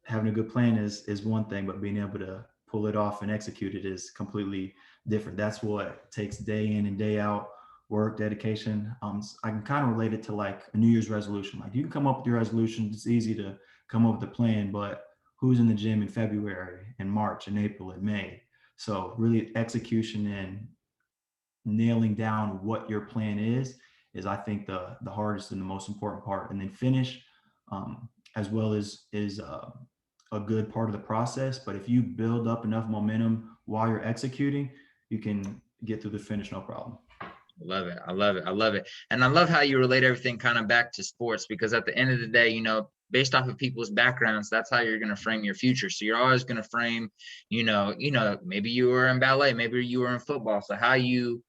Having a good plan is one thing, but being able to pull it off and execute it is completely different. That's what takes day in and day out work, dedication. I can kind of relate it to like a New Year's resolution. Like, you can come up with your resolution. It's easy to come up with a plan, but who's in the gym in February and March and April and May? So really execution and nailing down what your plan is I think the hardest and the most important part. And then finish, as well as is a good part of the process. But if you build up enough momentum while you're executing, you can get through the finish no problem. I love it. I love it. I love it. And I love how you relate everything kind of back to sports, because at the end of the day, based off of people's backgrounds, that's how you're going to frame your future. So you're always going to frame, maybe you were in ballet, maybe you were in football. So how you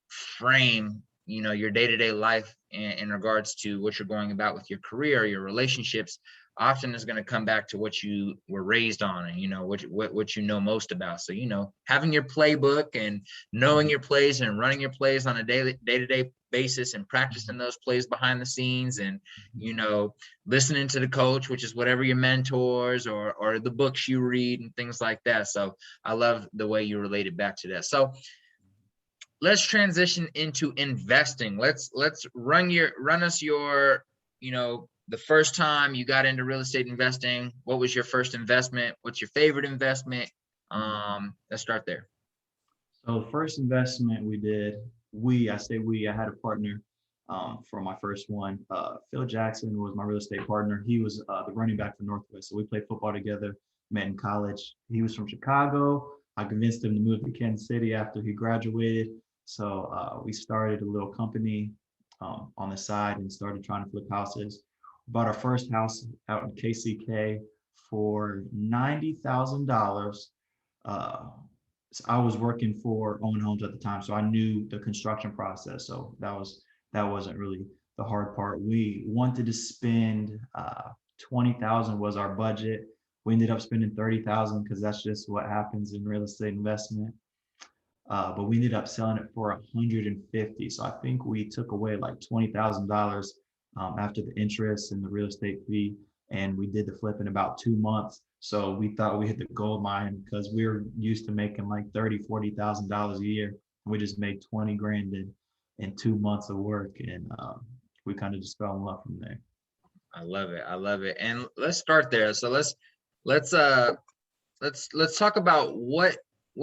frame, your day-to-day life in regards to what you're going about with your career, your relationships, often is going to come back to what you were raised on and what you know most about. So having your playbook and knowing your plays and running your plays on a day-to-day basis and practicing those plays behind the scenes and listening to the coach, which is whatever your mentors or the books you read and things like that. So I love the way you related back to that. So let's transition into investing. Let's run us your, the first time you got into real estate investing. What was your first investment? What's your favorite investment? Let's start there. So the first investment we did, I had a partner for my first one. Phil Jackson was my real estate partner. He was the running back for Northwest. So we played football together, met in college. He was from Chicago. I convinced him to move to Kansas City after he graduated. So we started a little company on the side and started trying to flip houses. Bought our first house out in KCK for $90,000. So I was working for Owen Homes at the time, so I knew the construction process. So that wasn't really the hard part. We wanted to spend 20,000 was our budget. We ended up spending 30,000 because that's just what happens in real estate investment. But we ended up selling it for 150. So I think we took away like $20,000 after the interest and the real estate fee, and we did the flip in about 2 months. So we thought we hit the gold mine because we were used to making like $30,000-$40,000 a year. We just made 20 grand in 2 months of work, and we kind of just fell in love from there. I love it. And let's start there. So let's talk about what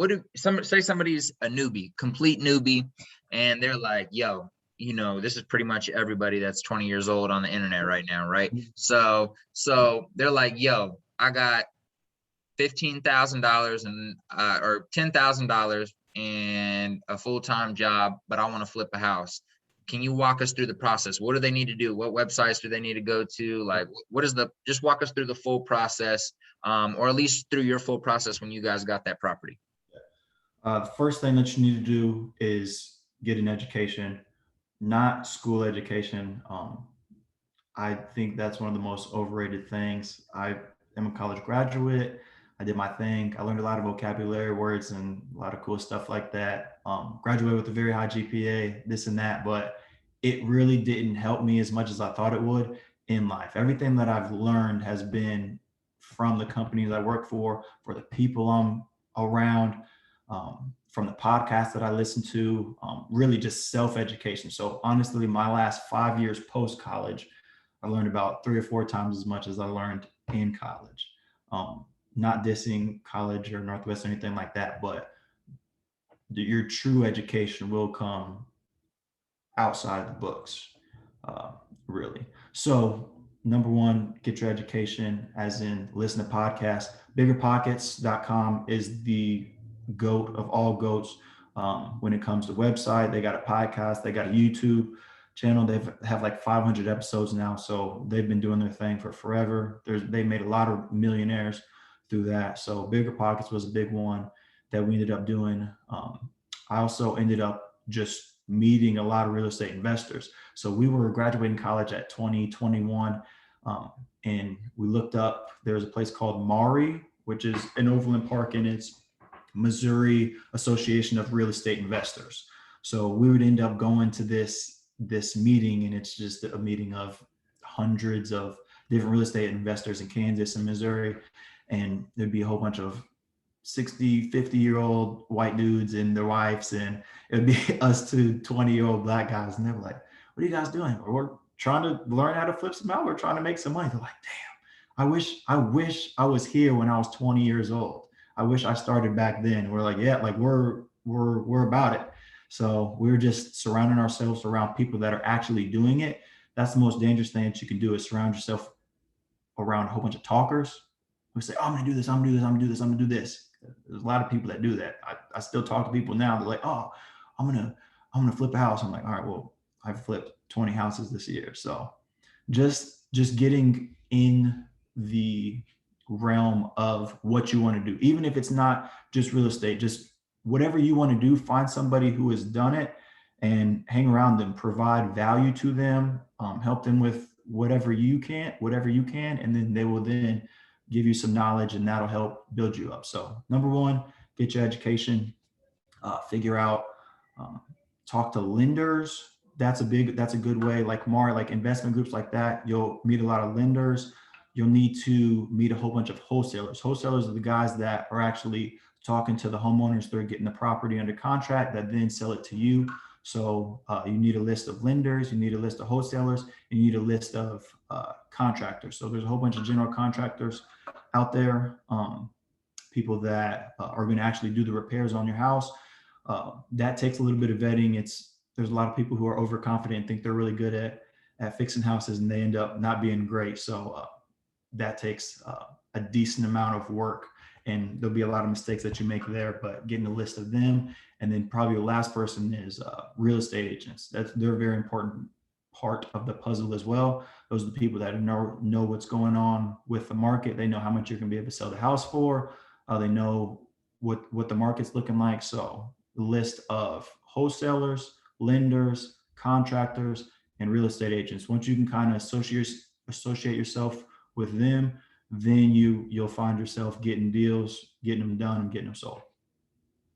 do somebody's a newbie, complete newbie, and they're like, yo, this is pretty much everybody that's 20 years old on the internet right now, right? So they're like, yo, I got $15,000 and or $10,000 and a full-time job, but I want to flip a house. Can you walk us through the process? What do they need to do? What websites do they need to go to? Like, just walk us through the full process, or at least through your full process when you guys got that property. The first thing that you need to do is get an education, not school education. I think that's one of the most overrated things. I am a college graduate. I did my thing. I learned a lot of vocabulary words and a lot of cool stuff like that. Graduated with a very high GPA, this and that, but it really didn't help me as much as I thought it would in life. Everything that I've learned has been from the companies I work for the people I'm around, from the podcasts that I listen to, really just self-education. So honestly, my last 5 years post-college, I learned about 3 or 4 times as much as I learned in college. Not dissing college or Northwest or anything like that, but your true education will come outside of the books, really. So number one, get your education, as in listen to podcasts. Biggerpockets.com is the goat of all goats when it comes to website. They got a podcast, they got a YouTube channel. They have like 500 episodes now, so they've been doing their thing for forever. They made a lot of millionaires through that. So Bigger Pockets was a big one that we ended up doing. I also ended up just meeting a lot of real estate investors. So we were graduating college at 2021, and we looked up, there's a place called Maury, which is in Overland Park, and it's Missouri Association of Real Estate Investors. So we would end up going to this meeting, and it's just a meeting of hundreds of different real estate investors in Kansas and Missouri. And there'd be a whole bunch of 60, 50-year-old white dudes and their wives, and it'd be us two 20-year-old black guys. And they were like, what are you guys doing? We're trying to learn how to flip some out. We're trying to make some money. They're like, damn, I wish I was here when I was 20 years old. I wish I started back then. We're like, yeah, like we're about it. So we're just surrounding ourselves around people that are actually doing it. That's the most dangerous thing that you can do, is surround yourself around a whole bunch of talkers who say, oh, I'm gonna do this, I'm gonna do this, I'm gonna do this, I'm gonna do this. There's a lot of people that do that. I still talk to people now. They're like, oh, I'm gonna flip a house. I'm like, all right, well, I've flipped 20 houses this year. So just just getting in the realm of what you want to do, even if it's not just real estate, just whatever you want to do, find somebody who has done it and hang around them, provide value to them, help them with whatever you can, and then they will then give you some knowledge and that'll help build you up. So number one, get your education, figure out, um, talk to lenders. That's a good way. Like investment groups like that, you'll meet a lot of lenders. You'll need to meet a whole bunch of wholesalers. Wholesalers are the guys that are actually talking to the homeowners. They're getting the property under contract that then sell it to you. So you need a list of lenders, you need a list of wholesalers, and you need a list of contractors. So there's a whole bunch of general contractors out there, people that are going to actually do the repairs on your house. That takes a little bit of vetting. There's a lot of people who are overconfident and think they're really good at fixing houses, and they end up not being great. So that takes a decent amount of work, and there'll be a lot of mistakes that you make there. But getting a list of them, and then probably the last person is real estate agents. They're a very important part of the puzzle as well. Those are the people that know what's going on with the market. They know how much you're going to be able to sell the house for. They know what the market's looking like. So the list of wholesalers, lenders, contractors, and real estate agents. Once you can kind of associate yourself with them, then you'll find yourself getting deals, getting them done, and getting them sold.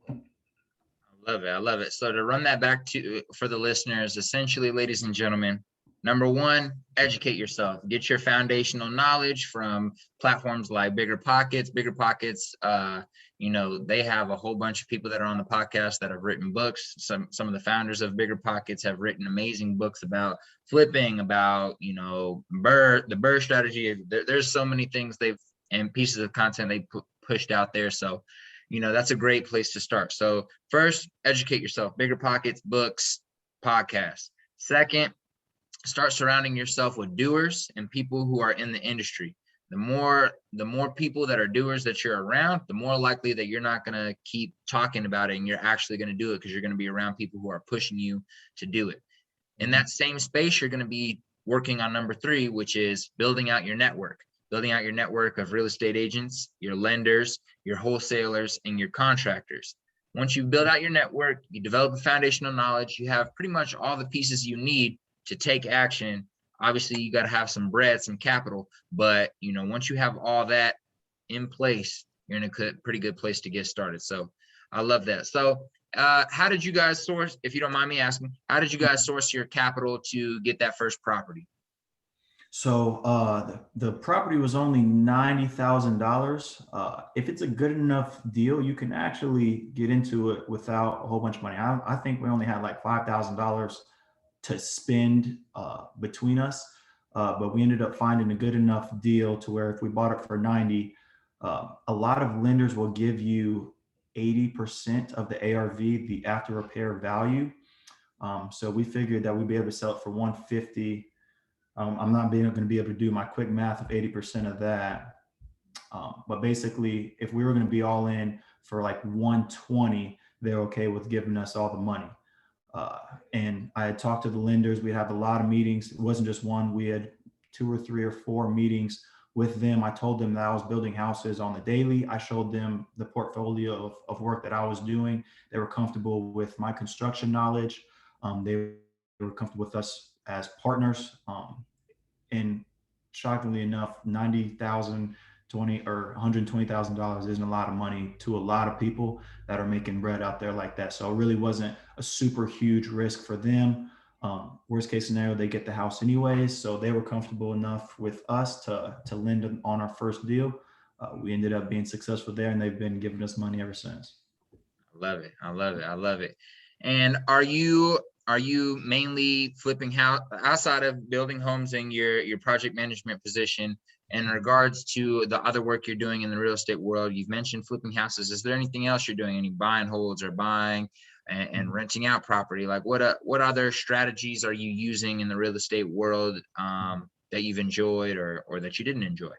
I love it. I love it. So to run that back to for the listeners, essentially, ladies and gentlemen, number one, educate yourself. Get your foundational knowledge from platforms like Bigger Pockets. Bigger Pockets, they have a whole bunch of people that are on the podcast that have written books. Some of the founders of Bigger Pockets have written amazing books about flipping, about the BRRRR strategy. There's so many things and pieces of content they pushed out there. So that's a great place to start. So first, educate yourself. Bigger Pockets, books, podcasts. Second, start surrounding yourself with doers and people who are in the industry. The more people that are doers that you're around, the more likely that you're not going to keep talking about it and you're actually going to do it, because you're going to be around people who are pushing you to do it. In that same space, you're going to be working on number three, which is building out your network. Building out your network of real estate agents, your lenders, your wholesalers, and your contractors. Once you build out your network, you develop a foundational knowledge, you have pretty much all the pieces you need to take action. Obviously, you got to have some bread, some capital, but once you have all that in place, you're in a pretty good place to get started. So I love that. So how did you guys source, if you don't mind me asking, how did you guys source your capital to get that first property? So the property was only $90,000. If it's a good enough deal, you can actually get into it without a whole bunch of money. I think we only had like $5,000 to spend between us, but we ended up finding a good enough deal to where if we bought it for 90, a lot of lenders will give you 80% of the ARV, the after repair value. So we figured that we'd be able to sell it for 150. I'm not going to be able to do my quick math of 80% of that. But basically, if we were going to be all in for like 120, they're okay with giving us all the money. And I had talked to the lenders. We have a lot of meetings. It wasn't just one. We had 2 or 3 or 4 meetings with them. I told them that I was building houses on the daily. I showed them the portfolio of work that I was doing. They were comfortable with my construction knowledge. They were comfortable with us as partners. And shockingly enough, 90,000, or $120,000 isn't a lot of money to a lot of people that are making bread out there like that. So it really wasn't a super huge risk for them. Worst case scenario, they get the house anyways. So they were comfortable enough with us to lend on our first deal. We ended up being successful there, and they've been giving us money ever since. I love it. I love it. I love it. And are you mainly flipping house outside of building homes in your project management position? In regards to the other work you're doing in the real estate world, you've mentioned flipping houses. Is there anything else you're doing? Any buy and holds or buying and renting out property? Like what other strategies are you using in the real estate world that you've enjoyed or that you didn't enjoy?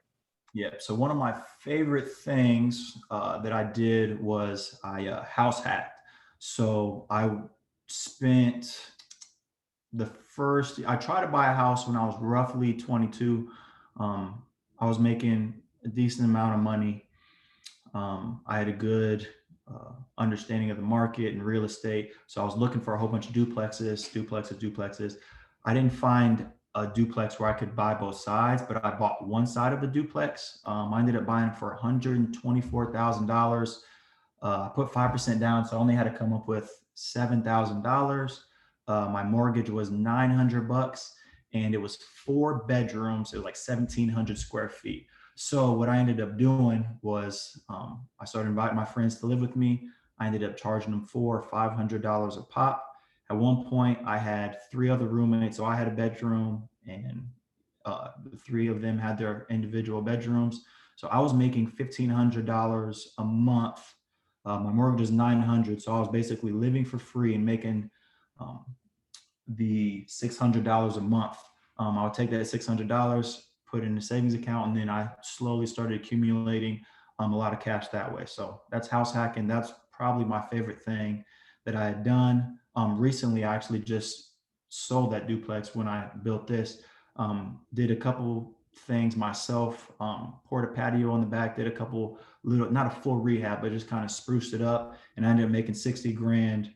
Yeah. So one of my favorite things that I did was I house hacked. So I spent the first, I tried to buy a house when I was roughly 22. I was making a decent amount of money. I had a good understanding of the market and real estate. So I was looking for a whole bunch of duplexes. I didn't find a duplex where I could buy both sides, but I bought one side of the duplex. I ended up buying for $124,000. I put 5% down, so I only had to come up with $7,000. My mortgage was 900 bucks, and it was 4 bedrooms. It was like 1,700 square feet. So what I ended up doing was I started inviting my friends to live with me. I ended up charging them $400-$500 a pop. At one point, I had 3 other roommates, so I had a bedroom, and the 3 of them had their individual bedrooms. So I was making $1,500 a month. My mortgage is 900, so I was basically living for free and making um, the $600 a month. I would take that $600, put it in a savings account, and then I slowly started accumulating a lot of cash that way. So that's house hacking. That's probably my favorite thing that I had done. Recently, I actually just sold that duplex when I built this. Did a couple things myself, poured a patio on the back, did a couple little, not a full rehab, but just kind of spruced it up. And I ended up making 60 grand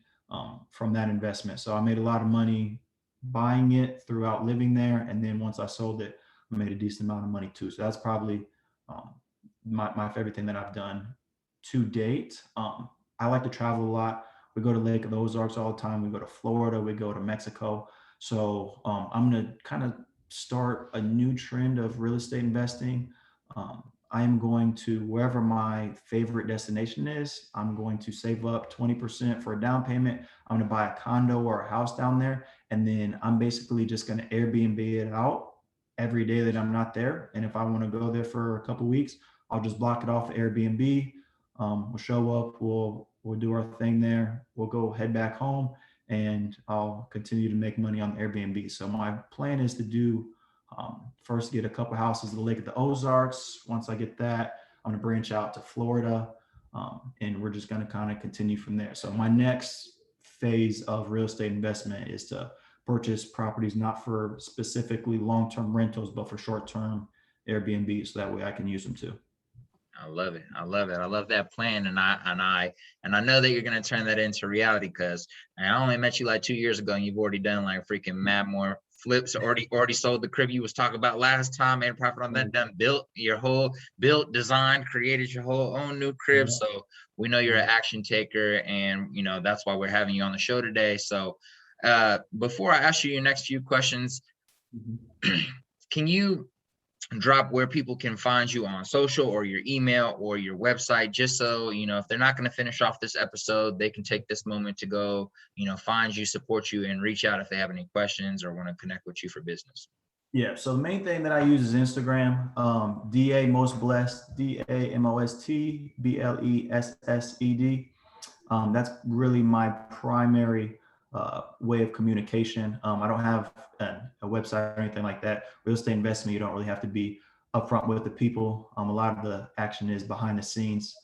from that investment. So I made a lot of money buying it throughout living there. And then once I sold it, I made a decent amount of money too. So that's probably my favorite thing that I've done to date. I like to travel a lot. We go to Lake of the Ozarks all the time. We go to Florida. We go to Mexico. So I'm going to kind of start a new trend of real estate investing. I am going to, wherever my favorite destination is, I'm going to save up 20% for a down payment. I'm going to buy a condo or a house down there. And then I'm basically just going to Airbnb it out every day that I'm not there. And if I want to go there for a couple of weeks, I'll just block it off Airbnb. We'll show up, we'll do our thing there. We'll go head back home, and I'll continue to make money on Airbnb. So my plan is to do first get a couple houses at the Lake of the Ozarks. Once I get that, I'm gonna branch out to Florida, and we're just gonna kind of continue from there. So my next phase of real estate investment is to purchase properties not for specifically long-term rentals, but for short-term Airbnb, so that way I can use them too. I love it. I love it. I love that plan, and I know that you're gonna turn that into reality, because I only met you like 2 years ago, and you've already done like freaking mad more flips. Already sold the crib you was talking about last time, and profit on that. Done built your whole designed, created your whole own new crib. So we know you're an action taker, and that's why we're having you on the show today. So before I ask you your next few questions, can you drop where people can find you on social, or your email or your website, just so if they're not going to finish off this episode, they can take this moment to go find you, support you, and reach out if they have any questions or want to connect with you for business? Yeah, so the main thing that I use is Instagram, DA Most Blessed, DAMOSTBLESSED. That's really my primary way of communication. I don't have a website or anything like that. Real estate investment, you don't really have to be upfront with the people. A lot of the action is behind the scenes.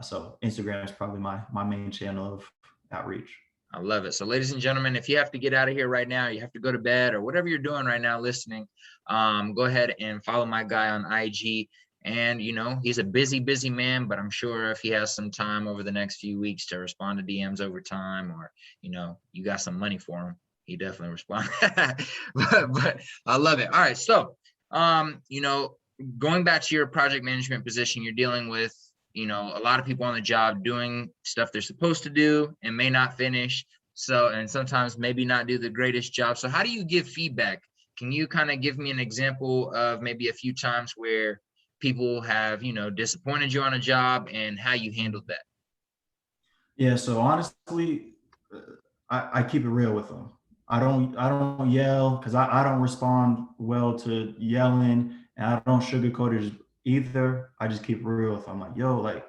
So Instagram is probably my main channel of outreach. I love it. So ladies and gentlemen, if you have to get out of here right now, you have to go to bed, or whatever you're doing right now listening, go ahead and follow my guy on IG. And he's a busy man, but I'm sure if he has some time over the next few weeks to respond to DMs over time, or you got some money for him, he definitely respond. but I love it. All right, so going back to your project management position, you're dealing with a lot of people on the job doing stuff they're supposed to do and may not finish. So, and sometimes maybe not do the greatest job. So how do you give feedback? Can you kind of give me an example of maybe a few times where people have, disappointed you on a job, and how you handled that? Yeah, so honestly, I keep it real with them. I don't yell, because I don't respond well to yelling, and I don't sugarcoat it either. I just keep it real with them. I'm like, yo, like,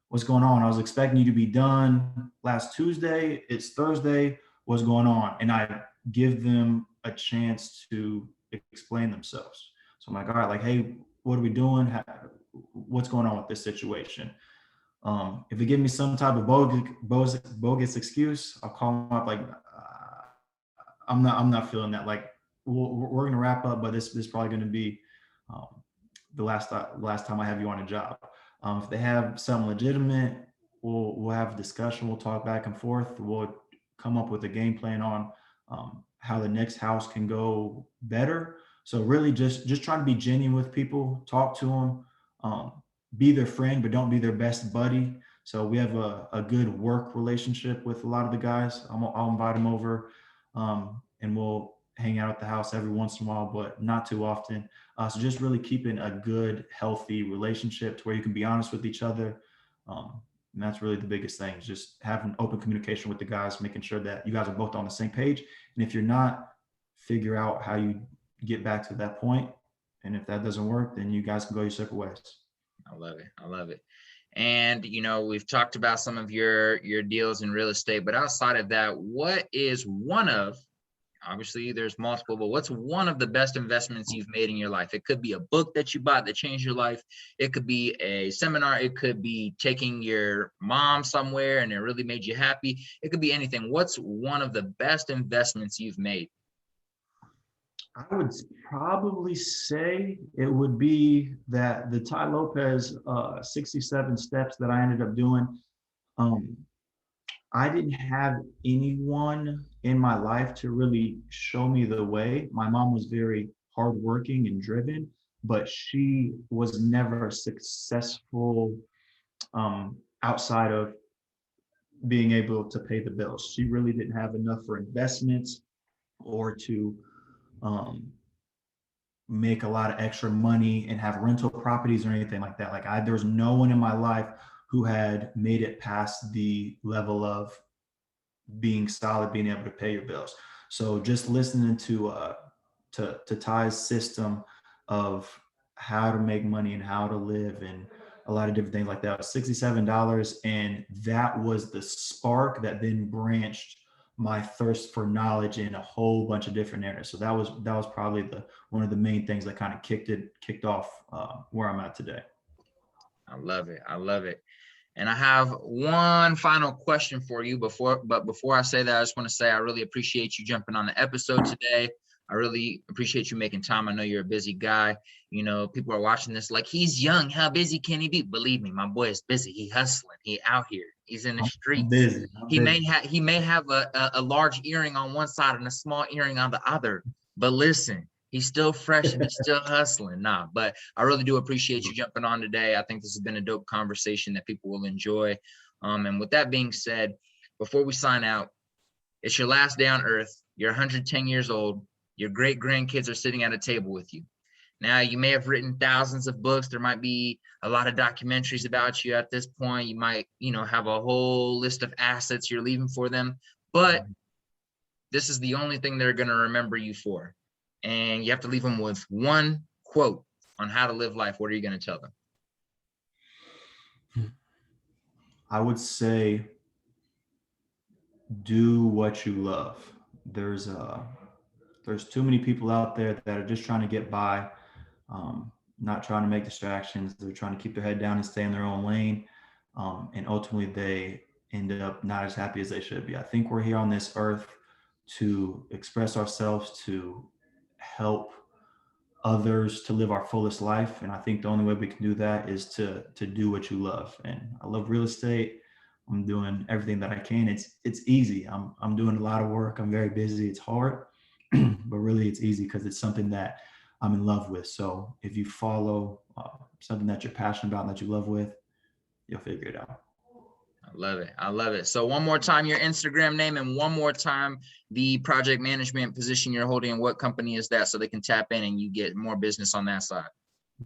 what's going on? I was expecting you to be done last Tuesday. It's Thursday. What's going on? And I give them a chance to explain themselves. So I'm like, all right, like, hey, what are we doing? What's going on with this situation? If they give me some type of bogus excuse, I'll call them up like, I'm not feeling that. Like we're gonna wrap up, but this is probably gonna be um, the last time I have you on a job. If they have something legitimate, we'll have a discussion. We'll talk back and forth. We'll come up with a game plan on how the next house can go better. So really, just trying to be genuine with people. Talk to them. Be their friend, but don't be their best buddy. So we have a good work relationship with a lot of the guys. I'll invite them over, and we'll hang out at the house every once in a while, but not too often. So just really keeping a good, healthy relationship to where you can be honest with each other. And that's really the biggest thing, is just having open communication with the guys, making sure that you guys are both on the same page. And if you're not, figure out how you get back to that point. And if that doesn't work, then you guys can go your separate ways. I love it. I love it. And we've talked about some of your deals in real estate, but outside of that, what is one of, obviously there's multiple, but what's one of the best investments you've made in your life? It could be a book that you bought that changed your life. It could be a seminar. It could be taking your mom somewhere and it really made you happy. It could be anything. What's one of the best investments you've made? I would probably say it would be that the Ty Lopez 67 steps that I ended up doing. Um, I didn't have anyone in my life to really show me the way. My mom was very hardworking and driven, but she was never successful outside of being able to pay the bills. She really didn't have enough for investments or to um, make a lot of extra money and have rental properties or anything like that. There was no one in my life who had made it past the level of being solid, being able to pay your bills. So just listening to Ty's system of how to make money and how to live and a lot of different things like that. It was $67, and that was the spark that then branched my thirst for knowledge in a whole bunch of different areas. So that was probably the one of the main things that kind of kicked off where I'm at today. I love it. I love it. And I have one final question for you before I say that, I just want to say I really appreciate you jumping on the episode today. I really appreciate you making time. I know you're a busy guy. People are watching this like, he's young. How busy can he be? Believe me, my boy is busy. He hustling. He out here. He's in the I'm streets. busy. He may have a large earring on one side and a small earring on the other. But listen, he's still fresh and he's still hustling. But I really do appreciate you jumping on today. I think this has been a dope conversation that people will enjoy. And with that being said, before we sign out, it's your last day on earth. You're 110 years old. Your great grandkids are sitting at a table with you. Now, you may have written thousands of books. There might be a lot of documentaries about you at this point. You might, have a whole list of assets you're leaving for them. But this is the only thing they're going to remember you for. And you have to leave them with one quote on how to live life. What are you going to tell them? I would say, do what you love. There's too many people out there that are just trying to get by, not trying to make distractions. They're trying to keep their head down and stay in their own lane. And ultimately they end up not as happy as they should be. I think we're here on this earth to express ourselves, to help others to live our fullest life. And I think the only way we can do that is to do what you love. And I love real estate. I'm doing everything that I can. It's easy. I'm doing a lot of work. I'm very busy. It's hard, but really it's easy because it's something that I'm in love with. So if you follow something that you're passionate about and that you love with, you'll figure it out. I love it. I love it. So one more time, your Instagram name, and one more time, the project management position you're holding, and what company is that, so they can tap in and you get more business on that side.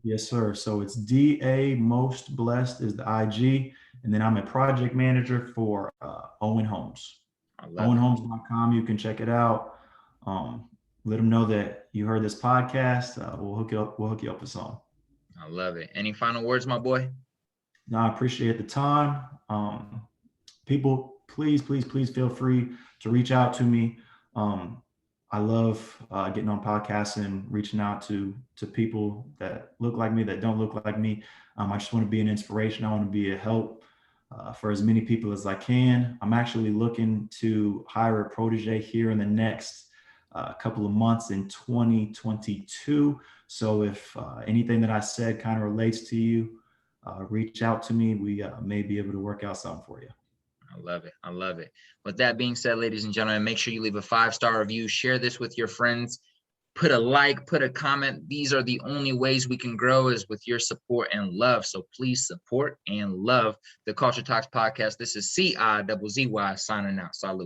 Yes, sir. So it's DA Most Blessed is the IG. And then I'm a project manager for Owen Homes. OwenHomes.com. You can check it out. Let them know that you heard this podcast. We'll hook you up. We'll hook you up with some. I love it. Any final words, my boy? No, I appreciate the time. People, please feel free to reach out to me. I love getting on podcasts and reaching out to people that look like me, that don't look like me. I just want to be an inspiration. I want to be a help for as many people as I can. I'm actually looking to hire a protege here in the next a couple of months in 2022. So if anything that I said kind of relates to you, reach out to me. We may be able to work out something for you. I love it. I love it. With that being said, ladies and gentlemen, make sure you leave a 5-star review, share this with your friends, put a like, put a comment. These are the only ways we can grow is with your support and love. So please support and love the Culture Talks podcast. This is CIZZY signing out. Salute.